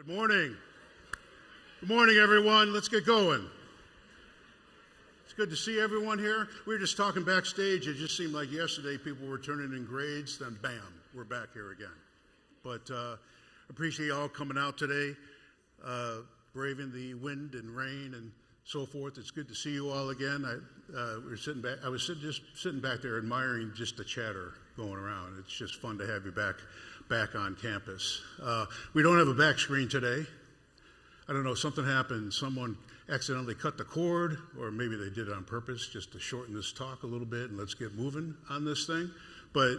Good morning. Good morning, everyone. Let's get going. It's good to see everyone here. We were just talking backstage. It just seemed like yesterday people were turning in grades, then bam, we're back here again. But appreciate you all coming out today, braving the wind and rain and so forth. It's good to see you all again. I was just sitting back there admiring just the chatter going around. It's just fun to have you back on campus. We don't have a back screen today. I don't know, something happened. Someone accidentally cut the cord, or maybe they did it on purpose just to shorten this talk a little bit and let's get moving on this thing. But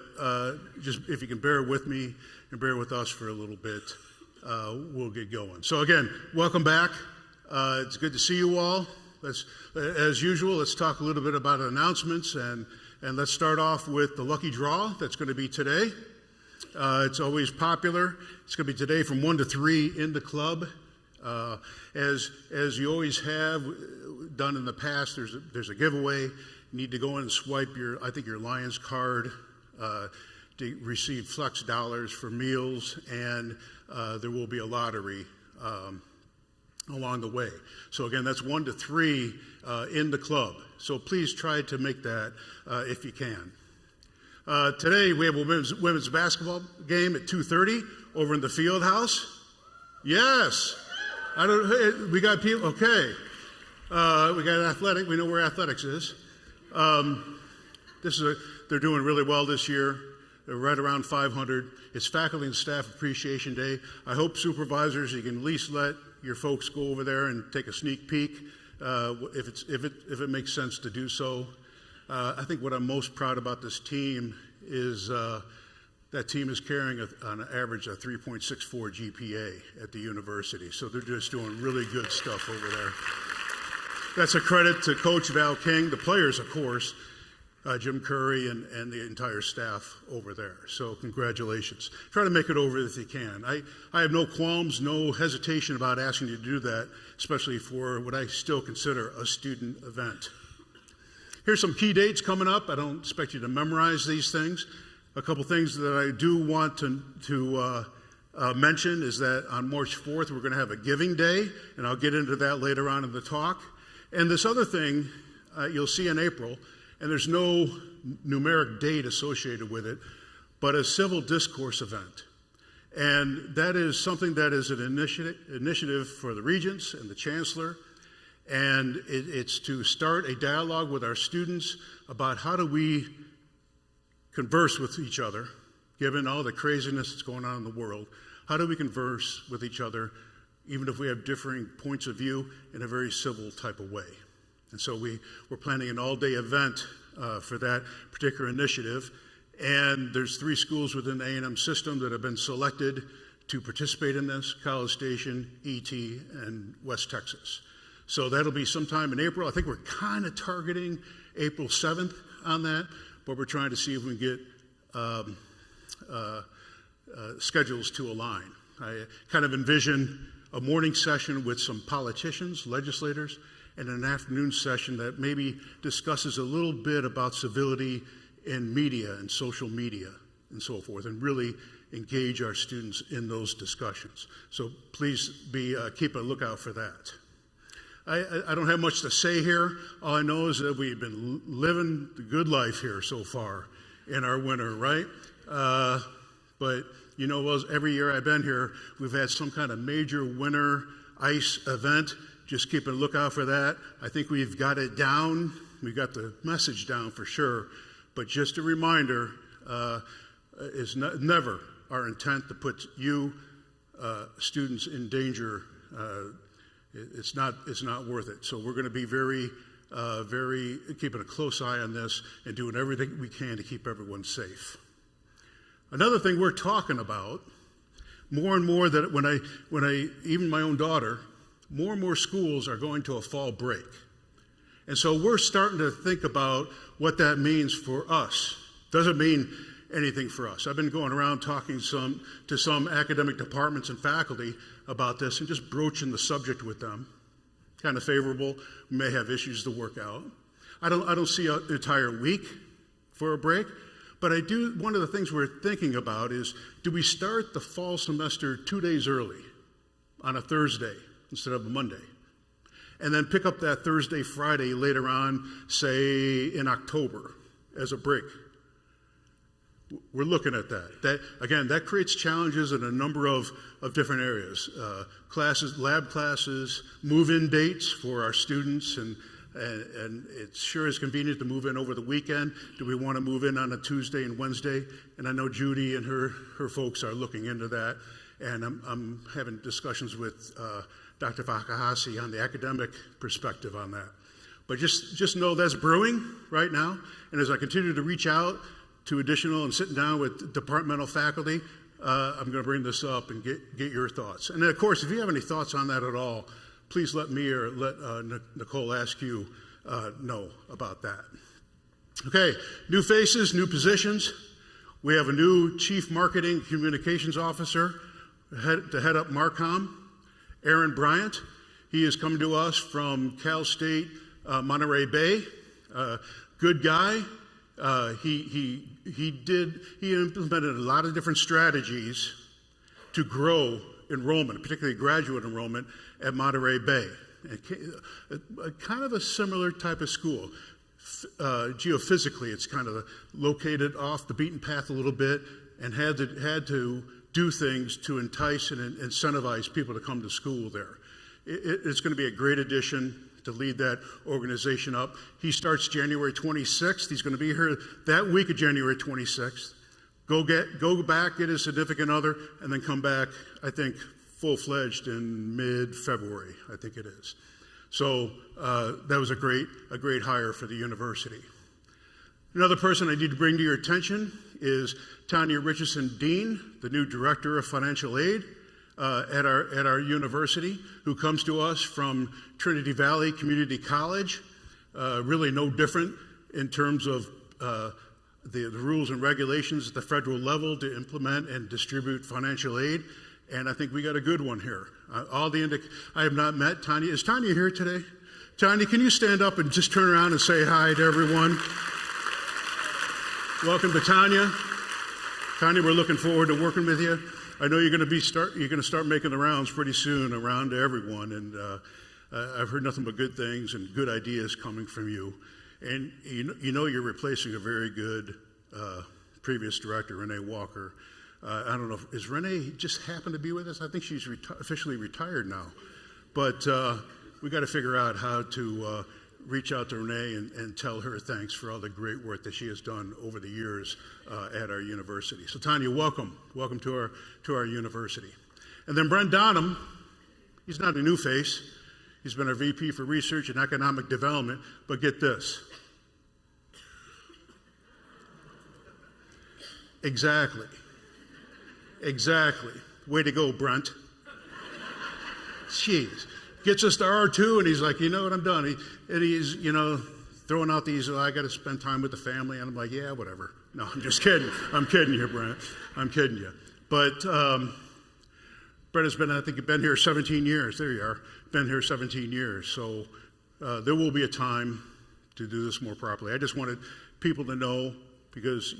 just if you can bear with me and bear with us for a little bit, we'll get going. So again, welcome back. It's good to see you all. As usual, let's talk a little bit about announcements, and let's start off with the lucky draw that's going to be today. It's always popular. It's going to be today from 1 to 3 in the club. As you always have done in the past, there's a giveaway. You need to go in and swipe your Lions card to receive Flex dollars for meals, and there will be a lottery along the way. So again, that's 1 to 3 in the club. So please try to make that if you can. Today we have a women's basketball game at 2:30 over in the field house. Yes. We got people. Okay. We got athletic. We know where athletics is. They're doing really well this year. They're right around 500. It's Faculty and Staff Appreciation Day. I hope supervisors, you can at least let your folks go over there and take a sneak peek if it makes sense to do so. I think what I'm most proud about this team is that team is carrying on average a 3.64 GPA at the university. So they're just doing really good stuff over there. That's a credit to Coach Val King, the players, of course, Jim Curry, and the entire staff over there. So congratulations. Try to make it over if you can. I have no qualms, no hesitation about asking you to do that, especially for what I still consider a student event. Here's some key dates coming up. I don't expect you to memorize these things. A couple things that I do want to mention is that on March 4th, we're going to have a giving day, and I'll get into that later on in the talk. And this other thing you'll see in April, and there's no numeric date associated with it, but a civil discourse event. And that is something that is an initiative for the regents and the chancellor. And it's to start a dialogue with our students about how do we converse with each other, given all the craziness that's going on in the world. How do we converse with each other, even if we have differing points of view, in a very civil type of way? And so we're planning an all-day event for that particular initiative. And there's 3 schools within the A&M system that have been selected to participate in this: College Station, ET, and West Texas. So that'll be sometime in April. I think we're kind of targeting April 7th on that, but we're trying to see if we can get schedules to align. I kind of envision a morning session with some politicians, legislators, and an afternoon session that maybe discusses a little bit about civility in media and social media and so forth, and really engage our students in those discussions. So please keep a lookout for that. I don't have much to say here. All I know is that we've been living the good life here so far in our winter, right? But you know, every year I've been here, we've had some kind of major winter ice event. Just keep a lookout for that. I think we've got it down. We've got the message down for sure. But just a reminder, it's never our intent to put you students in danger. It's not worth it. So we're going to be very keeping a close eye on this and doing everything we can to keep everyone safe. Another thing we're talking about more and more, that when I even my own daughter, more and more schools are going to a fall break. And so we're starting to think about what that means for us. Doesn't mean anything for us. I've been going around talking to some academic departments and faculty about this and just broaching the subject with them. Kind of favorable. We may have issues to work out. I don't see an entire week for a break, but I do. One of the things we're thinking about is, do we start the fall semester 2 days early? on a Thursday instead of a Monday. And then pick up that Thursday, Friday later on, say in October as a break. We're looking at that. Again, that creates challenges in a number of different areas. Classes, lab classes, move-in dates for our students, and it sure is convenient to move in over the weekend. Do we want to move in on a Tuesday and Wednesday? And I know Judy and her folks are looking into that, and I'm having discussions with Dr. Fakahasi on the academic perspective on that. But just know that's brewing right now, and as I continue to reach out to additional and sitting down with departmental faculty, I'm going to bring this up and get your thoughts. And then, of course, if you have any thoughts on that at all, please let me or let Nicole ask you know about that. Okay, new faces, new positions. We have a new Chief Marketing Communications Officer to head up Marcom, Aaron Bryant. He is coming to us from Cal State Monterey Bay. Good guy. He implemented a lot of different strategies to grow enrollment, particularly graduate enrollment at Monterey Bay. Kind of a similar type of school. Geophysically, it's kind of located off the beaten path a little bit, and had to do things to entice and incentivize people to come to school there. It's going to be a great addition to lead that organization up. He starts January 26th. He's going to be here that week of January 26th. Go back, get his significant other, and then come back, I think, full-fledged in mid-February, I think it is. So that was a great hire for the university. Another person I need to bring to your attention is Tanya Richardson Dean, the new Director of Financial Aid at our university, who comes to us from Trinity Valley Community College. Really no different in terms of the rules and regulations at the federal level to implement and distribute financial aid. And I think we got a good one here. I have not met Tanya. Is Tanya here today? Tanya, can you stand up and just turn around and say hi to everyone? Welcome to Tanya. Tanya, we're looking forward to working with you. I know you're going to start making the rounds pretty soon around to everyone, and I've heard nothing but good things and good ideas coming from you. And you know you're replacing a very good previous director, Renee Walker. I don't know, is Renee just happened to be with us? I think she's officially retired now. But we got to figure out how to reach out to Renee and tell her thanks for all the great work that she has done over the years at our university. So Tanya, welcome to our university. And then Brent Donham, he's not a new face. He's been our VP for Research and Economic Development, but get this. Exactly. Way to go, Brent. Jeez. Gets us to R2, and he's like, you know what, I'm done. He's, throwing out these, I got to spend time with the family. And I'm like, yeah, whatever. No, I'm just kidding. I'm kidding you, Brent. I'm kidding you. But Brent has been here 17 years. There you are. Been here 17 years. So there will be a time to do this more properly. I just wanted people to know, because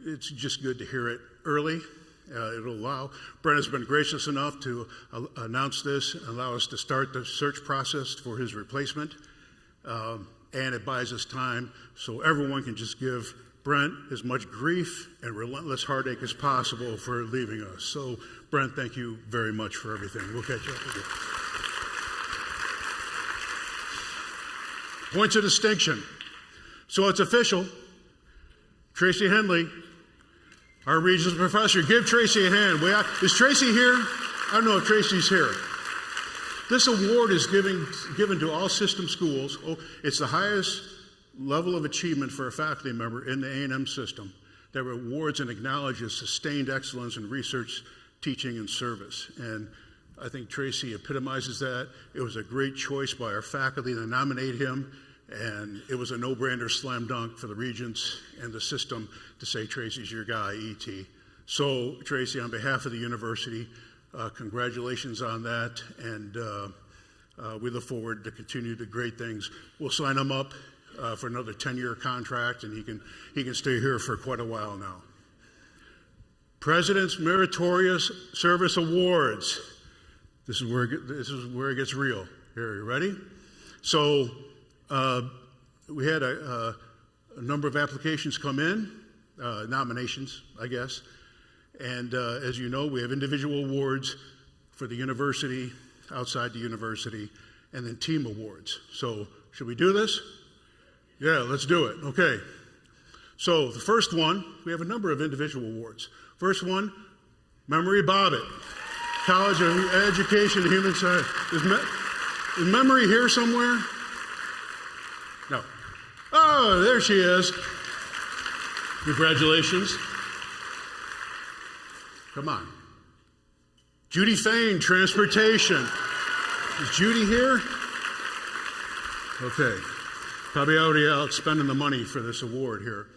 it's just good to hear it early. It'll allow. Brent has been gracious enough to announce this and allow us to start the search process for his replacement. And it buys us time so everyone can just give Brent as much grief and relentless heartache as possible for leaving us. So, Brent, thank you very much for everything. We'll catch up with you. Points of distinction. So it's official. Tracy Henley, our Regents Professor. Give Tracy a hand. Is Tracy here? I don't know if Tracy's here. This award is given to all system schools. It's the highest level of achievement for a faculty member in the A&M system that rewards and acknowledges sustained excellence in research, teaching, and service. And I think Tracy epitomizes that. It was a great choice by our faculty to nominate him, and it was a no-brainer slam dunk for the Regents and the system to say, Tracy's your guy, E.T. So, Tracy, on behalf of the university, congratulations on that, and we look forward to continue the great things. We'll sign him up for another 10-year contract, and he can stay here for quite a while now. President's Meritorious Service Awards. This is where it gets real. Here, you ready? So we had a number of applications come in, nominations, I guess. And as you know, we have individual awards for the university, outside the university, and then team awards. So should we do this? Yeah, let's do it. Okay. So the first one, we have a number of individual awards. First one, Memory Bobbitt, College of Education and Human Science. Is Memory here somewhere? No. Oh, there she is. Congratulations. Come on. Judy Fain, Transportation. Is Judy here? Okay. Probably already out spending the money for this award here.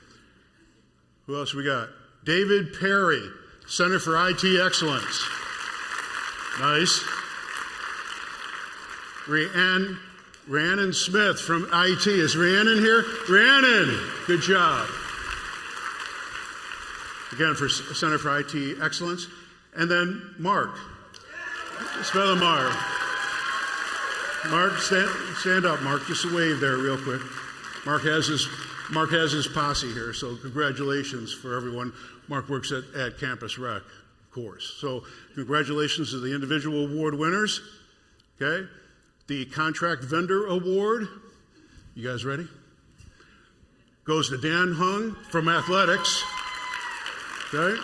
Who else we got? David Perry, Center for IT Excellence. Nice. Rhiannon Smith from IT. Is Rhiannon here? Rhiannon, good job. Again, for Center for IT Excellence. And then Mark. Spell Mark. Mark, stand up, Mark. Just a wave there real quick. Mark has his posse here, so congratulations for everyone. Mark works at Campus Rec, of course. So congratulations to the individual award winners. Okay. The Contract Vendor Award, you guys ready? Goes to Dan Hung from Athletics. Okay.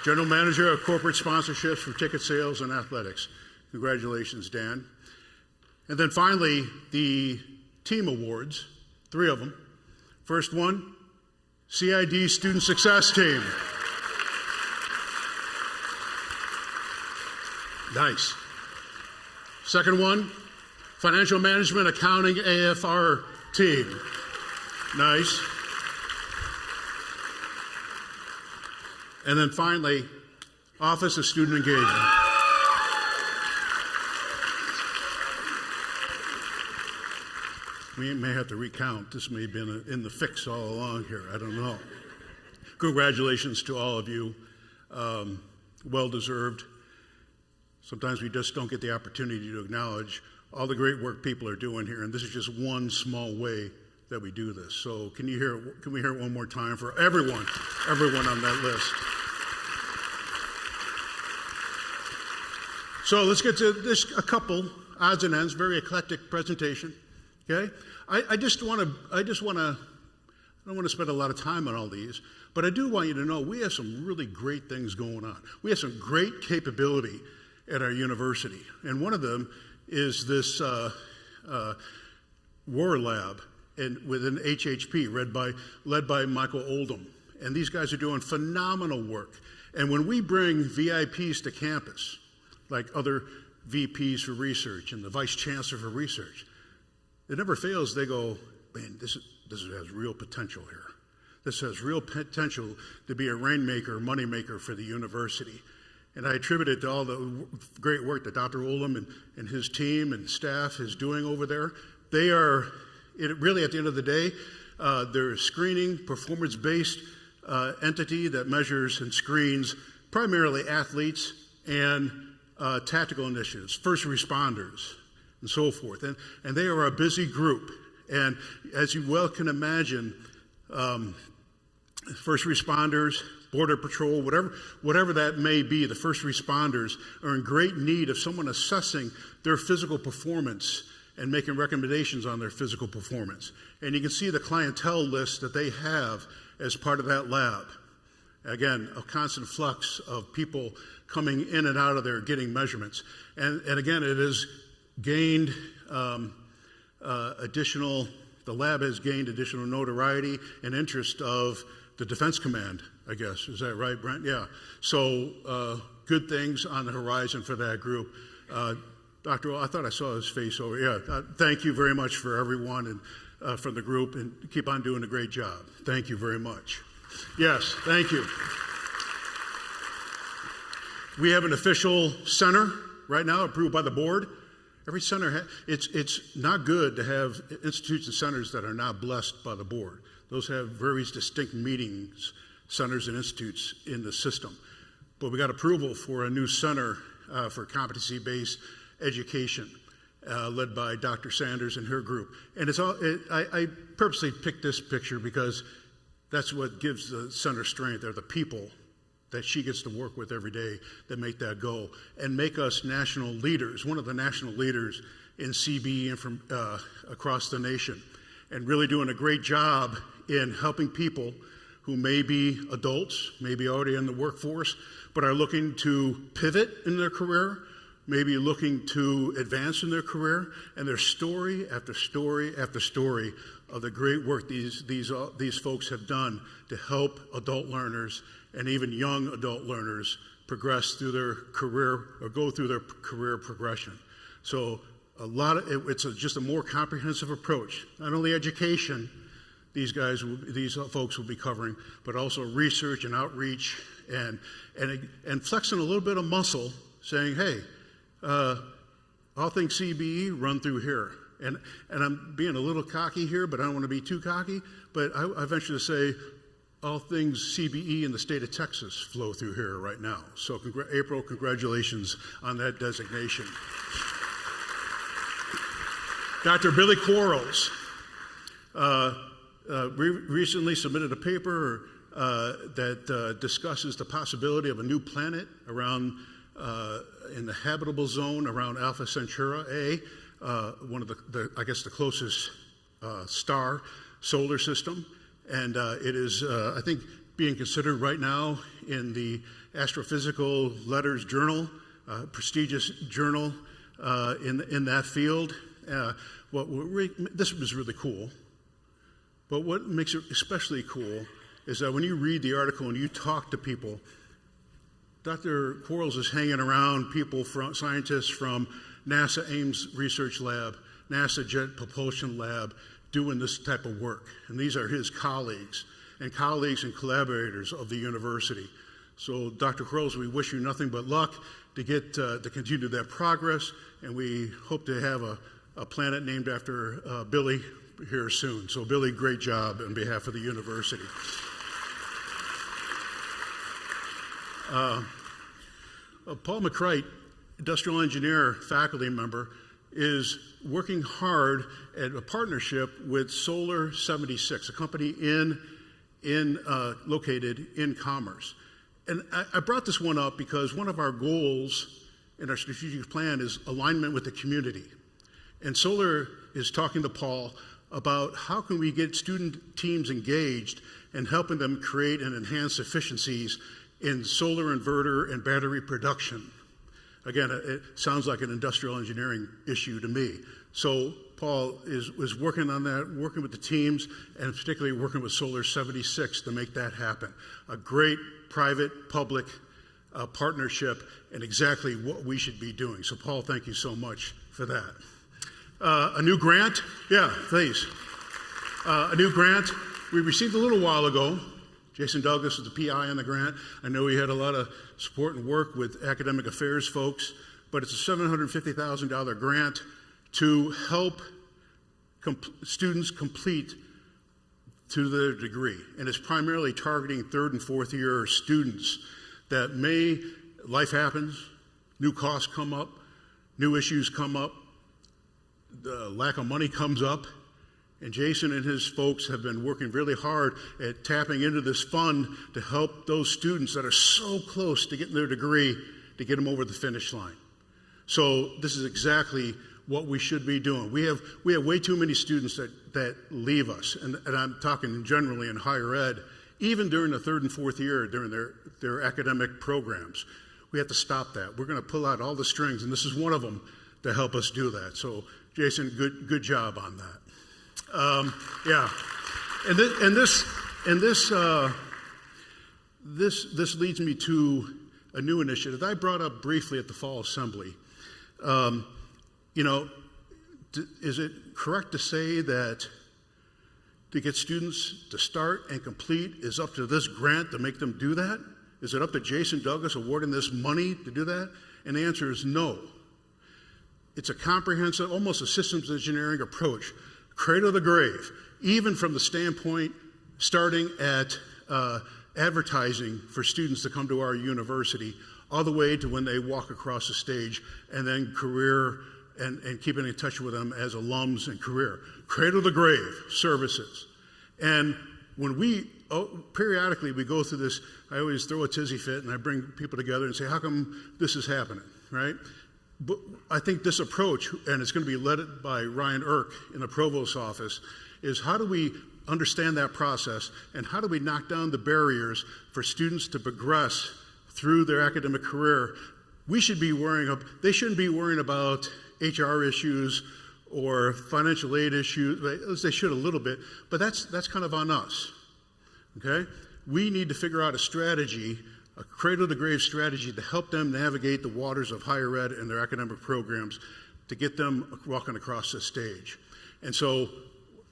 General Manager of Corporate Sponsorships for Ticket Sales and Athletics. Congratulations, Dan. And then finally, the team awards, 3 of them. First one, CID Student Success Team. Nice. Second one, Financial Management Accounting AFR Team. Nice. And then finally, Office of Student Engagement. We may have to recount. This may have been in the fix all along here. I don't know. Congratulations to all of you. Well-deserved. Sometimes we just don't get the opportunity to acknowledge all the great work people are doing here, and this is just one small way that we do this. So can we hear it one more time for everyone on that list? So let's get to this, a couple odds and ends, very eclectic presentation. Okay, I don't want to spend a lot of time on all these, but I do want you to know we have some really great things going on. We have some great capability at our university, and one of them is this War Lab within HHP, led by Michael Oldham, and these guys are doing phenomenal work. And when we bring VIPs to campus, like other VPs for research and the Vice Chancellor for research, it never fails. They go, man, this has real potential here. This has real potential to be a rainmaker, moneymaker for the university. And I attribute it to all the great work that Dr. Oldham and his team and staff is doing over there. They are, really at the end of the day, they're a screening, performance-based entity that measures and screens primarily athletes and tactical initiatives, first responders, and so forth. And they are a busy group. And as you well can imagine, first responders, Border Patrol, whatever that may be, the first responders are in great need of someone assessing their physical performance and making recommendations on their physical performance. And you can see the clientele list that they have as part of that lab. Again, a constant flux of people coming in and out of there getting measurements. And again, it has gained the lab has gained additional notoriety and interest of the Defense Command, I guess. Is that right, Brent? Yeah. So good things on the horizon for that group. Dr. I thought I saw his face over. Yeah. Thank you very much for everyone and from the group, and keep on doing a great job. Thank you very much. Yes, thank you. We have an official center right now approved by the board. Every center, it's not good to have institutes and centers that are not blessed by the board. Those have very distinct meetings, centers and institutes in the system. But we got approval for a new center for competency-based education, led by Dr. Sanders and her group. And I purposely picked this picture because that's what gives the center strength. They're the people that she gets to work with every day that make that go and make us national leaders, one of the national leaders in CBE and from across the nation, and really doing a great job in helping people who may be adults, maybe already in the workforce, but are looking to pivot in their career, maybe looking to advance in their career, and there's story after story after story of the great work these folks have done to help adult learners and even young adult learners progress through their career or go through their career progression. So it's just a more comprehensive approach. Not only education, these folks will be covering, but also research and outreach and flexing a little bit of muscle, saying, hey, all things CBE run through here. And I'm being a little cocky here, but I don't want to be too cocky, but I venture to say all things CBE in the state of Texas flow through here right now. So April, congratulations on that designation. Dr. Billy Quarles recently submitted a paper that discusses the possibility of a new planet around in the habitable zone around Alpha Centauri A, one of the closest star solar system. And it is, I think, being considered right now in the Astrophysical Letters Journal, prestigious journal in that field. This was really cool. But what makes it especially cool is that when you read the article and you talk to people, Dr. Quarles is hanging around scientists from NASA Ames Research Lab, NASA Jet Propulsion Lab, doing this type of work. And these are his colleagues and collaborators of the university. So Dr. Quarles, we wish you nothing but luck to continue that progress, and we hope to have a planet named after Billy here soon. So Billy, great job on behalf of the university. Paul McCrite, industrial engineer, faculty member, is working hard at a partnership with Solar 76, a company located in Commerce. And I brought this one up because one of our goals in our strategic plan is alignment with the community. And Solar is talking to Paul about how can we get student teams engaged and helping them create and enhance efficiencies in solar inverter and battery production. Again, it sounds like an industrial engineering issue to me. So Paul is working on that, working with the teams, and particularly working with Solar 76 to make that happen. A great private-public partnership and exactly what we should be doing. So Paul, thank you so much for that. A new grant? Yeah, please. A new grant we received a little while ago. Jason Douglas was the PI on the grant. I know he had a lot of support and work with academic affairs folks, but it's a $750,000 grant to help students complete to their degree. And it's primarily targeting third and fourth year students that life happens, new costs come up, new issues come up, the lack of money comes up, and Jason and his folks have been working really hard at tapping into this fund to help those students that are so close to getting their degree to get them over the finish line. So this is exactly what we should be doing. We have way too many students that leave us, and I'm talking generally in higher ed, even during the third and fourth year during their academic programs. We have to stop that. We're going to pull out all the strings, and this is one of them to help us do that. So Jason, good job on that. Yeah, and this leads me to a new initiative I brought up briefly at the Fall Assembly. Is it correct to say that to get students to start and complete is up to this grant to make them do that? Is it up to Jason Douglas awarding this money to do that? And the answer is no. It's a comprehensive, almost a systems engineering approach, cradle to grave, even from the standpoint starting at advertising for students to come to our university, all the way to when they walk across the stage, and then career and keeping in touch with them as alums and career. Cradle to grave services. And when periodically we go through this, I always throw a tizzy fit and I bring people together and say, how come this is happening, right? But I think this approach, and it's going to be led by Ryan Irk in the Provost's office, is how do we understand that process and how do we knock down the barriers for students to progress through their academic career? They shouldn't be worrying about HR issues or financial aid issues. They should a little bit, but that's kind of on us, okay? We need to figure out a strategy, a cradle-to-grave strategy to help them navigate the waters of higher ed and their academic programs to get them walking across the stage. And so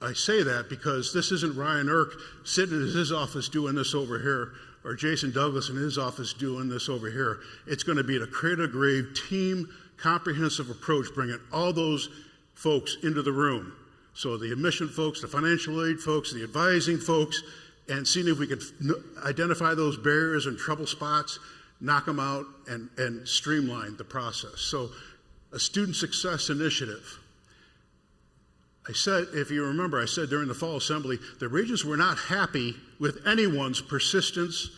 I say that because this isn't Ryan Irk sitting in his office doing this over here, or Jason Douglas in his office doing this over here. It's going to be a cradle-to-grave team, comprehensive approach, bringing all those folks into the room. So the admission folks, the financial aid folks, the advising folks, and seeing if we can identify those barriers and trouble spots, knock them out, and streamline the process. So a student success initiative. I said, if you remember, I said during the fall assembly, the Regents were not happy with anyone's persistence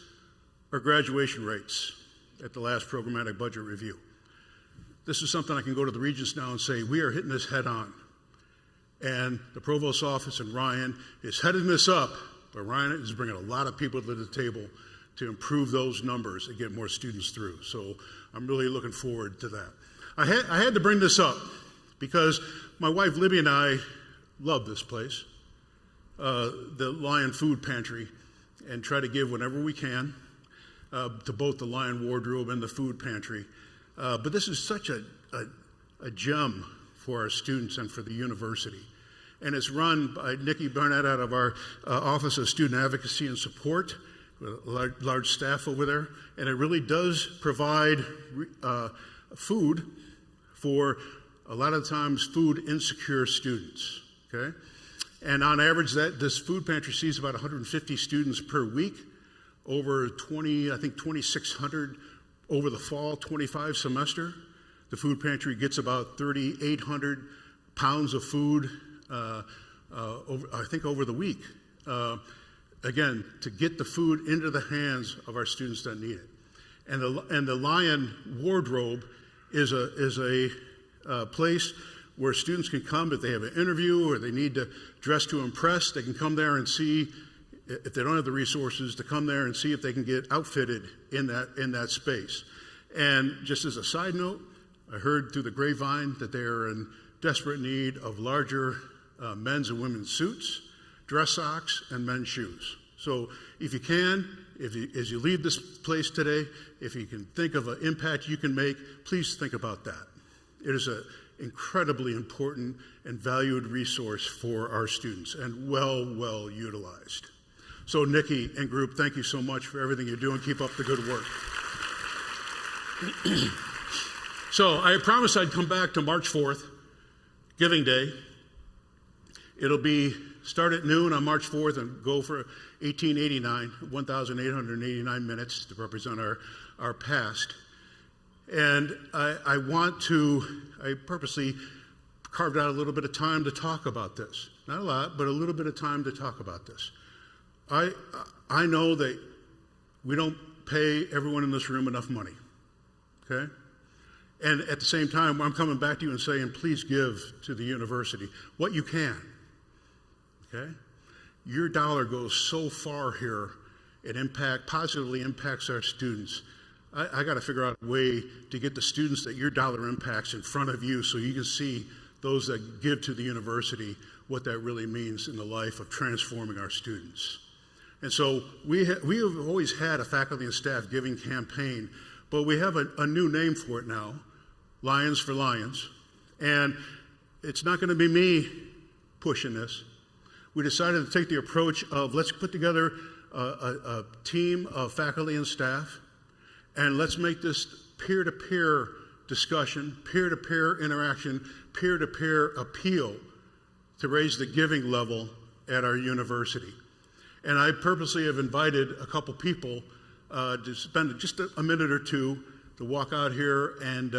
or graduation rates at the last programmatic budget review. This is something I can go to the Regents now and say, we are hitting this head on. And the Provost's office and Ryan is heading this up, but Ryan is bringing a lot of people to the table to improve those numbers and get more students through. So I'm really looking forward to that. I had to bring this up because my wife Libby and I love this place, the Lion Food Pantry, and try to give whenever we can to both the Lion Wardrobe and the Food Pantry. But this is such a gem for our students and for the university. And it's run by Nikki Barnett out of our Office of Student Advocacy and Support, with a large staff over there. And it really does provide food for a lot of times food insecure students, okay? And on average, this food pantry sees about 150 students per week, over 2,600 over the fall 25 semester. The food pantry gets about 3,800 pounds of food, over the week. Again, to get the food into the hands of our students that need it. And the Lion Wardrobe is a place where students can come if they have an interview or they need to dress to impress. They can come there and see, if they don't have the resources, to come there and see if they can get outfitted in that space. And just as a side note, I heard through the grapevine that they are in desperate need of larger men's and women's suits, dress socks, and men's shoes. So if you can, as you leave this place today, if you can think of an impact you can make, please think about that. It is an incredibly important and valued resource for our students and well utilized. So Nikki and group, thank you so much for everything you're doing. Keep up the good work. So I promised I'd come back to March 4th, Giving Day. It'll be start at noon on March 4th and go for 1,889 minutes to represent our past. And I purposely carved out a little bit of time to talk about this. Not a lot, but a little bit of time to talk about this. I know that we don't pay everyone in this room enough money, okay? And at the same time, I'm coming back to you and saying, please give to the university what you can, okay? Your dollar goes so far here, it positively impacts our students. I got to figure out a way to get the students that your dollar impacts in front of you so you can see those that give to the university what that really means in the life of transforming our students. And so we have always had a faculty and staff giving campaign, but we have a new name for it now, Lions for Lions. And it's not going to be me pushing this. We decided to take the approach of let's put together a team of faculty and staff, and let's make this peer-to-peer discussion, peer-to-peer interaction, peer-to-peer appeal to raise the giving level at our university. And I purposely have invited a couple people to spend just a minute or two walk out here and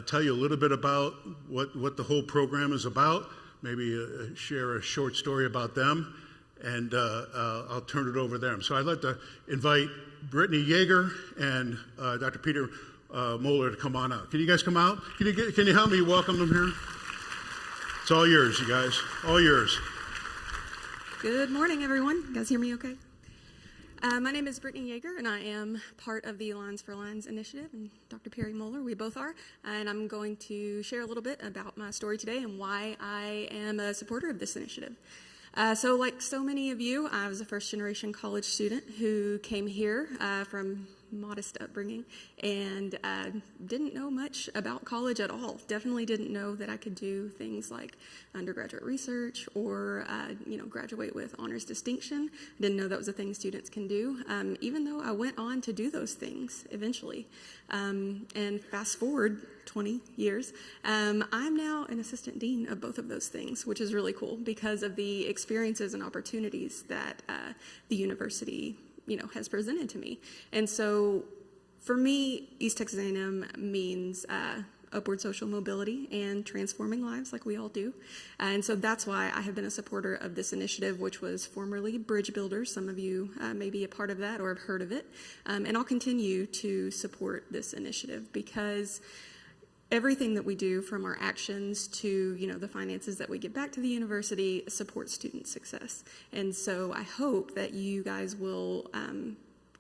tell you a little bit about what the whole program is about, maybe share a short story about them, and I'll turn it over to them. So I'd like to invite Brittany Yeager and Dr. Peter Moeller to come on out. Can you guys come out? Can you help me welcome them here? It's all yours, you guys. All yours. Good morning, everyone. You guys hear me okay? My name is Brittany Yeager, and I am part of the Lines for Lines initiative, and Dr. Perry Moeller, we both are. And I'm going to share a little bit about my story today and why I am a supporter of this initiative. So like so many of you, I was a first-generation college student who came here from modest upbringing and didn't know much about college at all. Definitely didn't know that I could do things like undergraduate research or graduate with honors distinction. Didn't know that was a thing students can do, even though I went on to do those things eventually. And fast forward 20 years, I'm now an assistant dean of both of those things, which is really cool because of the experiences and opportunities that the university has presented to me. And so for me, East Texas A&M means upward social mobility and transforming lives like we all do. And so that's why I have been a supporter of this initiative, which was formerly Bridge Builders. Some of you may be a part of that or have heard of it. And I'll continue to support this initiative because everything that we do, from our actions to the finances that we give back to the university, supports student success. And so I hope that you guys will,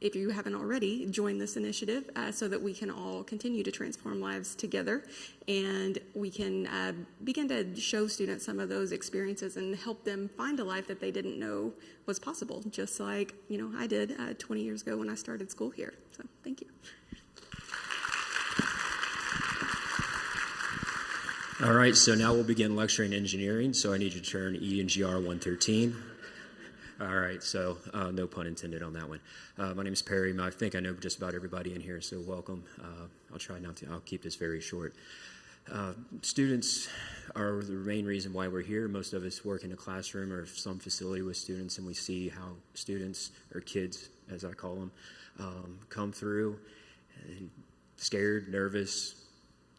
if you haven't already, join this initiative so that we can all continue to transform lives together, and we can begin to show students some of those experiences and help them find a life that they didn't know was possible, just like I did 20 years ago when I started school here. So thank you. All right, so now we'll begin lecturing engineering. So I need you to turn ENGR 113. All right, so no pun intended on that one. My name is Perry. I think I know just about everybody in here, so welcome. I'll keep this very short. Students are the main reason why we're here. Most of us work in a classroom or some facility with students, and we see how students, or kids as I call them, come through scared, nervous,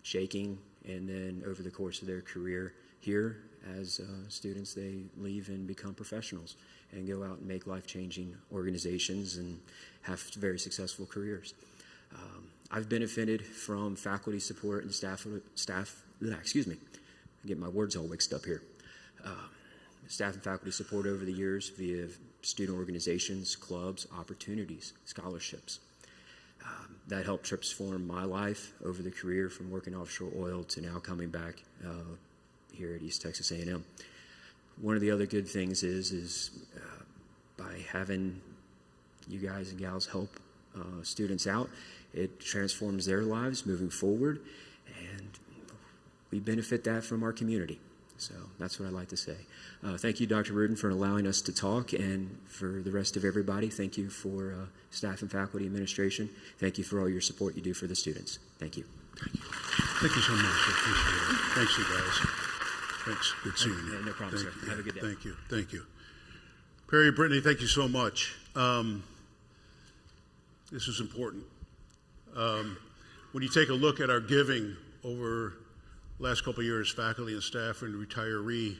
shaking, and then over the course of their career here as students, they leave and become professionals and go out and make life-changing organizations and have very successful careers. I've benefited from faculty support and staff, I get my words all mixed up here. Staff and faculty support over the years via student organizations, clubs, opportunities, scholarships. That helped transform my life over the career from working offshore oil to now coming back here at East Texas A&M. One of the other good things is by having you guys and gals help students out, it transforms their lives moving forward, and we benefit that from our community. So that's what I'd like to say. Thank you, Dr. Rudin, for allowing us to talk, and for the rest of everybody, thank you for staff and faculty administration. Thank you for all your support you do for the students. Thank you. Thank you. Thank you so much. I appreciate it. Thanks, you guys. Thanks. Good seeing you. No problem, sir. Have a good day. Thank you. Thank you. Perry, Brittany, thank you so much. This is important. When you take a look at our giving over last couple of years, faculty and staff and retiree,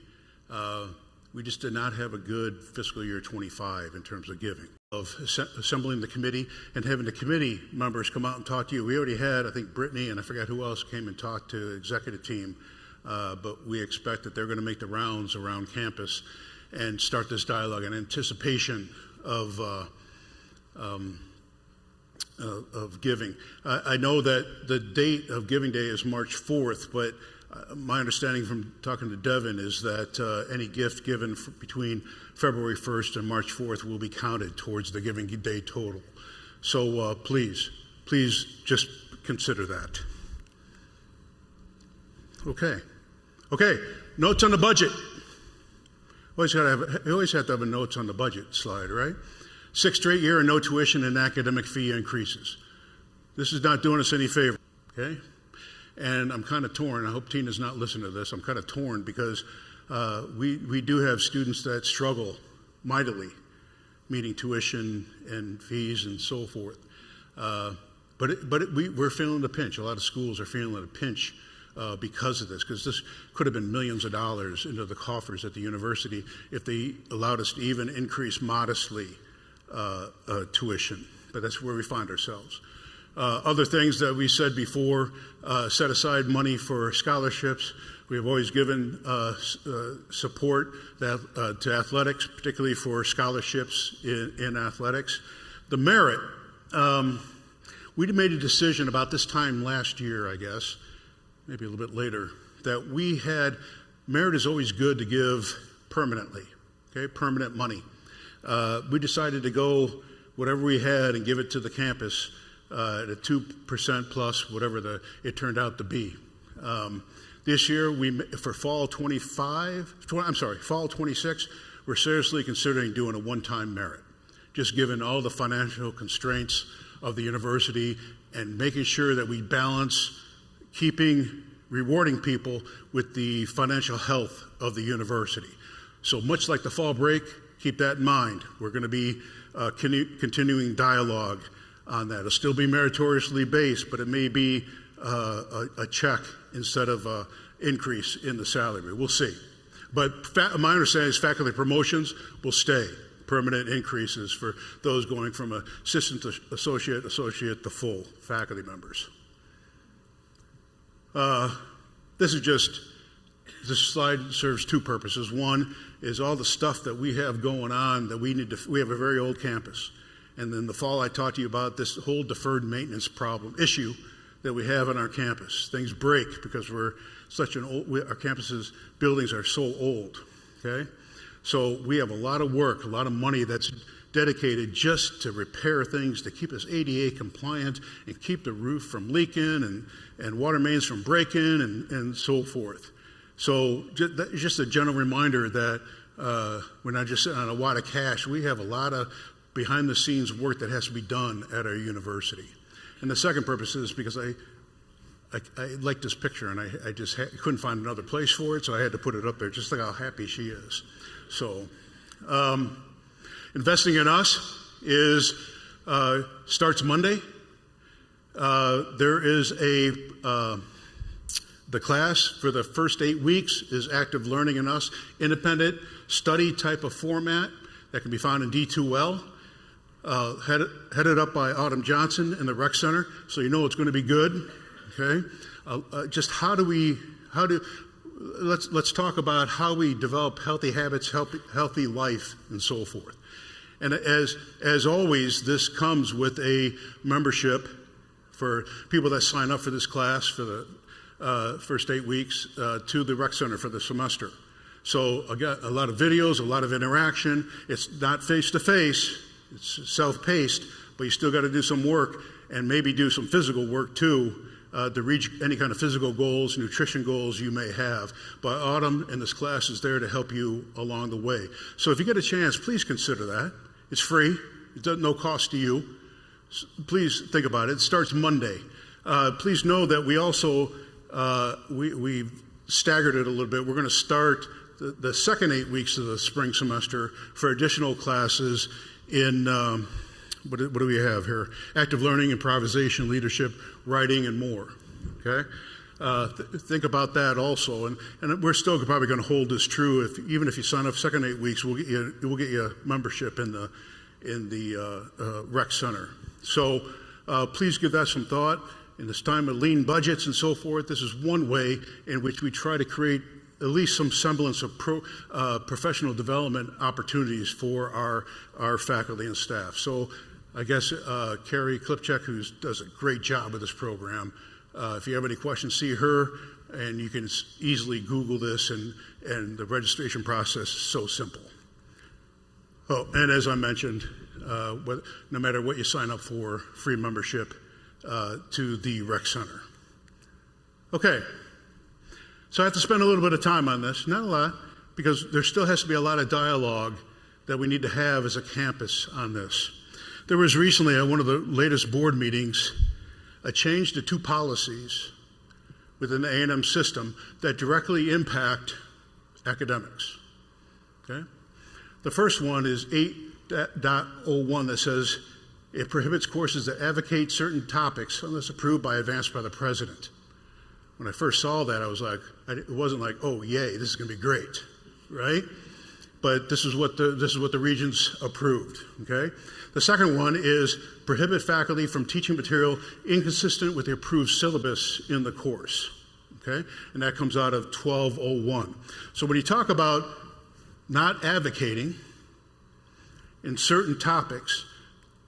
we just did not have a good fiscal year 25 in terms of giving, of assembling the committee and having the committee members come out and talk to you. We already had, I think, Brittany and I forgot who else came and talked to the executive team, but we expect that they're going to make the rounds around campus and start this dialogue in anticipation of giving. I know that the date of Giving Day is March 4th, but my understanding from talking to Devin is that any gift given between February 1st and March 4th will be counted towards the Giving Day total. So please just consider that. Okay, notes on the budget. You always have to have a notes on the budget slide, right? 6th straight year of no tuition and academic fee increases. This is not doing us any favor, okay? And I'm kind of torn. I hope Tina's not listening to this. I'm kind of torn because we do have students that struggle mightily meeting tuition and fees and so forth. We're feeling the pinch. A lot of schools are feeling the pinch because of this, because this could have been millions of dollars into the coffers at the university if they allowed us to even increase modestly tuition. But that's where we find ourselves. Other things that we said before, set aside money for scholarships. We have always given support to athletics, particularly for scholarships in athletics. The merit, we made a decision about this time last year, I guess, maybe a little bit later, that we had, merit is always good to give permanently, okay, permanent money. We decided to go whatever we had and give it to the campus at a 2% plus whatever it turned out to be. This year, for fall 26, we're seriously considering doing a one-time merit, just given all the financial constraints of the university and making sure that we balance rewarding people with the financial health of the university. So much like the fall break, keep that in mind. We're going to be continuing dialogue on that. It'll still be meritoriously based, but it may be a check instead of an increase in the salary. We'll see. But my understanding is faculty promotions will stay. Permanent increases for those going from assistant to associate to full faculty members. This slide serves two purposes. One is all the stuff that we have going on that we have a very old campus. And then the fall I talked to you about this whole deferred maintenance issue that we have on our campus. Things break because our campus's buildings are so old, okay? So we have a lot of work, a lot of money that's dedicated just to repair things, to keep us ADA compliant and keep the roof from leaking and water mains from breaking and so forth. So just a general reminder that we're not just sitting on a wad of cash. We have a lot of behind-the-scenes work that has to be done at our university. And the second purpose is because I like this picture, and I just couldn't find another place for it, so I had to put it up there, just like how happy she is. So investing in us starts Monday. There is the class for the first 8 weeks is Active Learning in Us, independent study type of format that can be found in D2L, headed up by Autumn Johnson in the Rec Center, so you know it's going to be good. Okay, let's talk about how we develop healthy habits, healthy life, and so forth. And as always, this comes with a membership for people that sign up for this class for the first 8 weeks to the Rec Center for the semester. So I got a lot of videos, a lot of interaction. It's not face-to-face, it's self-paced, but you still got to do some work and maybe do some physical work too to reach any kind of physical goals, nutrition goals you may have. But Autumn and this class is there to help you along the way. So if you get a chance, please consider that. It's free. It's no cost to you. Please think about it. It starts Monday. Please know that we also, we've staggered it a little bit. We're going to start the second 8 weeks of the spring semester for additional classes in, what do we have here? Active learning, improvisation, leadership, writing, and more, okay? Think about that also. And we're still probably going to hold this true. Even if you sign up second 8 weeks, we'll get you a membership in the Rec Center. So please give that some thought. In this time of lean budgets and so forth, this is one way in which we try to create at least some semblance of professional development opportunities for our faculty and staff. So I guess Carrie Klipchek, who does a great job with this program, if you have any questions, see her, and you can easily Google this, and the registration process is so simple. Oh, and as I mentioned, no matter what you sign up for, free membership to the Rec Center. Okay, so I have to spend a little bit of time on this, not a lot, because there still has to be a lot of dialogue that we need to have as a campus on this. There was recently at one of the latest board meetings a change to 2 policies within the A&M system that directly impact academics. Okay? The first one is 8.01 that says It prohibits courses that advocate certain topics unless approved by advance by the president. When I first saw that, I was like, it wasn't like, oh, yay, this is going to be great, right? But this is what the regents approved, okay? The second one is prohibit faculty from teaching material inconsistent with the approved syllabus in the course, okay? And that comes out of 1201. So when you talk about not advocating in certain topics,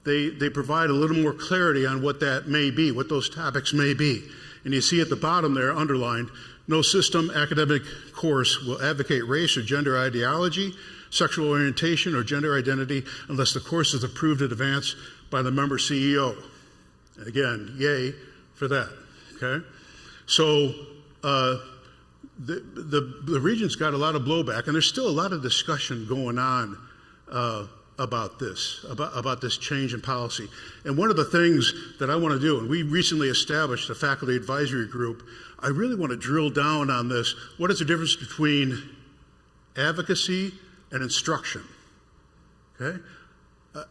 they provide a little more clarity on what that may be, what those topics may be. And you see at the bottom there, underlined, no system academic course will advocate race or gender ideology, sexual orientation, or gender identity unless the course is approved in advance by the member CEO. Again, yay for that, okay? So the Regents got a lot of blowback, and there's still a lot of discussion going on about this change in policy. And one of the things that I want to do, and we recently established a faculty advisory group, I really want to drill down on this. What is the difference between advocacy and instruction? Okay?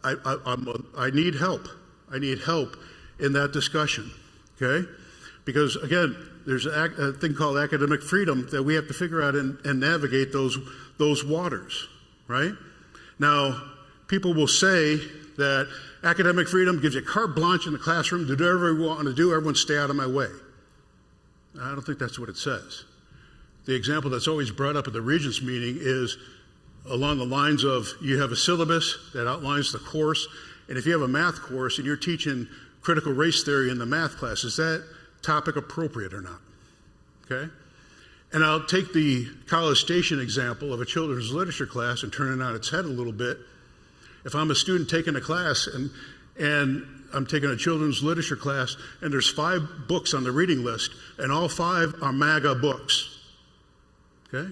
I need help. I need help in that discussion, okay? Because, again, there's a thing called academic freedom that we have to figure out and navigate those waters, right? Now, people will say that academic freedom gives you carte blanche in the classroom to do whatever you want to do, everyone stay out of my way. I don't think that's what it says. The example that's always brought up at the Regents meeting is along the lines of you have a syllabus that outlines the course, and if you have a math course and you're teaching critical race theory in the math class, is that topic appropriate or not? Okay? And I'll take the College Station example of a children's literature class and turn it on its head a little bit. If I'm a student taking a class and I'm taking a children's literature class and there's 5 books on the reading list and all 5 are MAGA books, okay?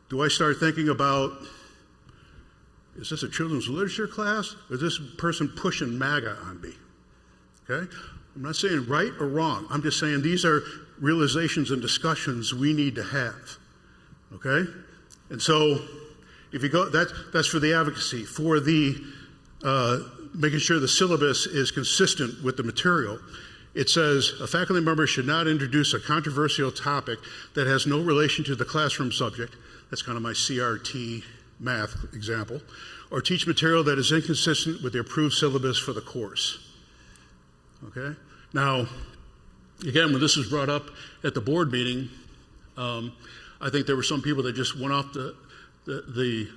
Do I start thinking about, is this a children's literature class or is this person pushing MAGA on me? Okay? I'm not saying right or wrong. I'm just saying these are realizations and discussions we need to have, okay? And so if you go, that's for the advocacy. For the making sure the syllabus is consistent with the material, it says a faculty member should not introduce a controversial topic that has no relation to the classroom subject. That's kind of my CRT math example. Or teach material that is inconsistent with the approved syllabus for the course. Okay? Now, again, when this was brought up at the board meeting, I think there were some people that just went off the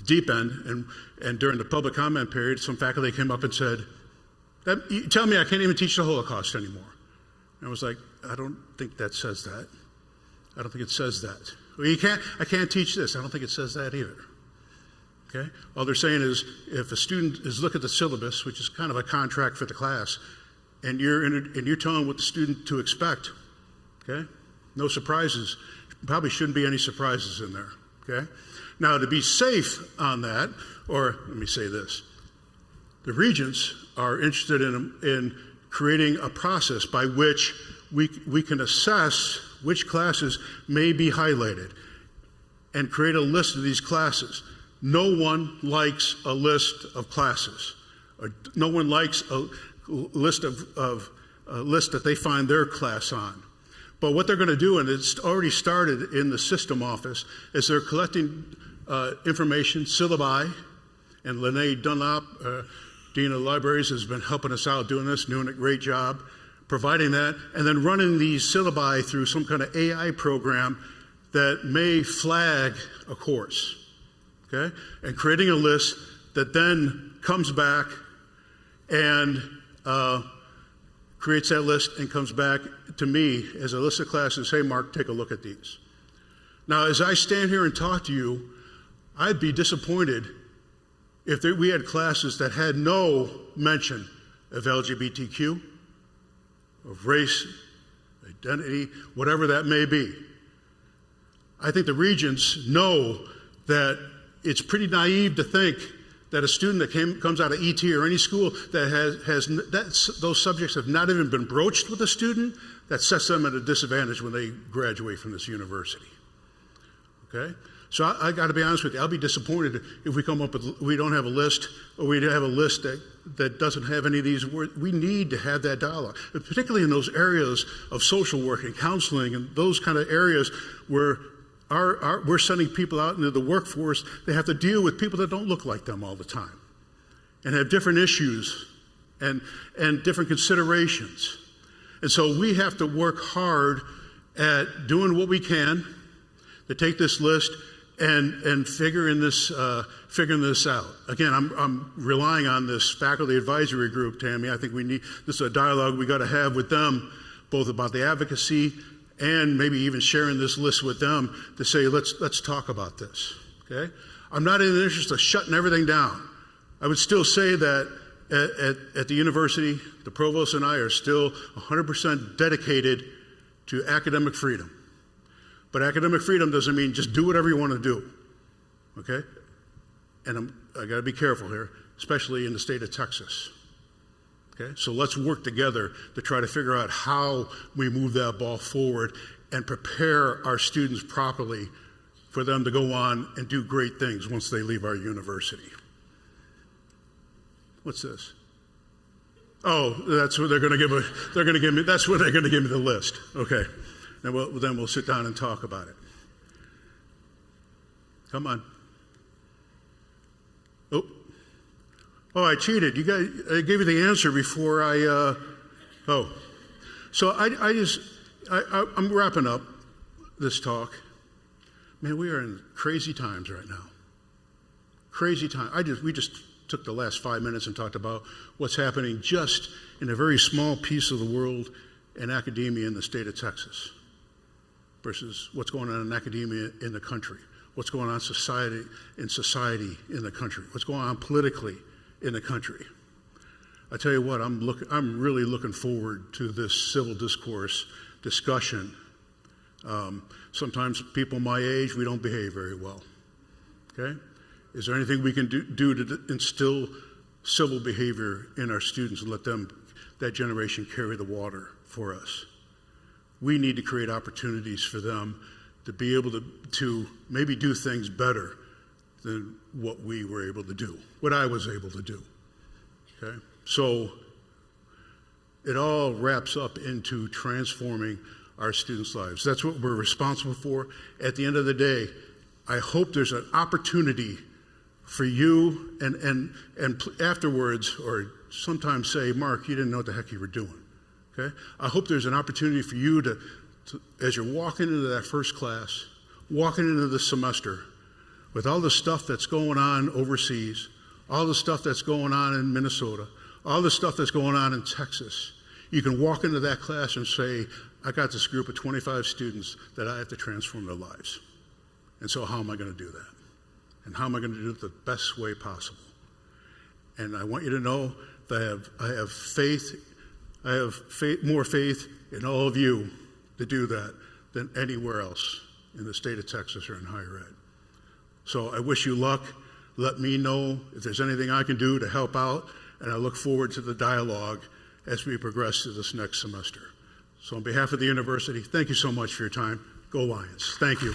deep end, and during the public comment period, some faculty came up and said, you tell me I can't even teach the Holocaust anymore. And I was like, I don't think that says that. I don't think it says that. Well, I can't teach this. I don't think it says that either. Okay? All they're saying is if a student is look at the syllabus, which is kind of a contract for the class, and you're telling what the student to expect, okay? No surprises. Probably shouldn't be any surprises in there, okay? Now, to be safe on that, or let me say this, the regents are interested in creating a process by which we can assess which classes may be highlighted and create a list of these classes. No one likes a list of classes. Or no one likes a list list that they find their class on. But what they're going to do, and it's already started in the system office, is they're collecting information, syllabi, and Lene Dunlop, Dean of Libraries, has been helping us out doing this, doing a great job, providing that, and then running these syllabi through some kind of AI program that may flag a course, okay? And creating a list that then comes back and creates that list and comes back to me as a list of classes, hey, Mark, take a look at these. Now, as I stand here and talk to you, I'd be disappointed if we had classes that had no mention of LGBTQ, of race, identity, whatever that may be. I think the regents know that it's pretty naive to think that a student that comes out of ET or any school that those subjects have not even been broached with a student, that sets them at a disadvantage when they graduate from this university. Okay? So I got to be honest with you, I'll be disappointed if we come up with, we don't have a list, or we have a list that that doesn't have any of these words. We need to have that dialogue, particularly in those areas of social work and counseling and those kind of areas where we're sending people out into the workforce. They have to deal with people that don't look like them all the time and have different issues and different considerations. And so we have to work hard at doing what we can to take this list and figuring this out. Again, I'm relying on this faculty advisory group, Tammy. I think this is a dialogue we got to have with them, both about the advocacy and maybe even sharing this list with them to say, let's talk about this. Okay? I'm not in the interest of shutting everything down. I would still say that at the university, the provost and I are still 100% dedicated to academic freedom. But academic freedom doesn't mean just do whatever you want to do, okay? And I got to be careful here, especially in the state of Texas, okay? So let's work together to try to figure out how we move that ball forward and prepare our students properly for them to go on and do great things once they leave our university. What's this? Oh, that's what they're going to give me. That's what they're going to give me the list. Okay. Then we'll sit down and talk about it. Come on. Oh, I cheated. I gave you the answer before I. So I'm wrapping up this talk. Man, we are in crazy times right now. Crazy time. We just took the last 5 minutes and talked about what's happening just in a very small piece of the world in academia in the state of Texas versus what's going on in academia in the country, what's going on in society in the country, what's going on politically in the country. I tell you what, I'm really looking forward to this civil discourse discussion. Sometimes people my age, we don't behave very well, okay? Is there anything we can do to instill civil behavior in our students and let that generation carry the water for us? We need to create opportunities for them to be able to maybe do things better than what we were able to do, what I was able to do, okay? So it all wraps up into transforming our students' lives. That's what we're responsible for. At the end of the day, I hope there's an opportunity for you and afterwards, or sometimes say, Mark, you didn't know what the heck you were doing. Okay? I hope there's an opportunity for you to, as you're walking into that first class, walking into this semester, with all the stuff that's going on overseas, all the stuff that's going on in Minnesota, all the stuff that's going on in Texas, you can walk into that class and say, I got this group of 25 students that I have to transform their lives. And so how am I going to do that? And how am I going to do it the best way possible? And I want you to know that I have faith, more faith in all of you to do that than anywhere else in the state of Texas or in higher ed. So I wish you luck. Let me know if there's anything I can do to help out, and I look forward to the dialogue as we progress through this next semester. So on behalf of the university, thank you so much for your time. Go Lions. Thank you.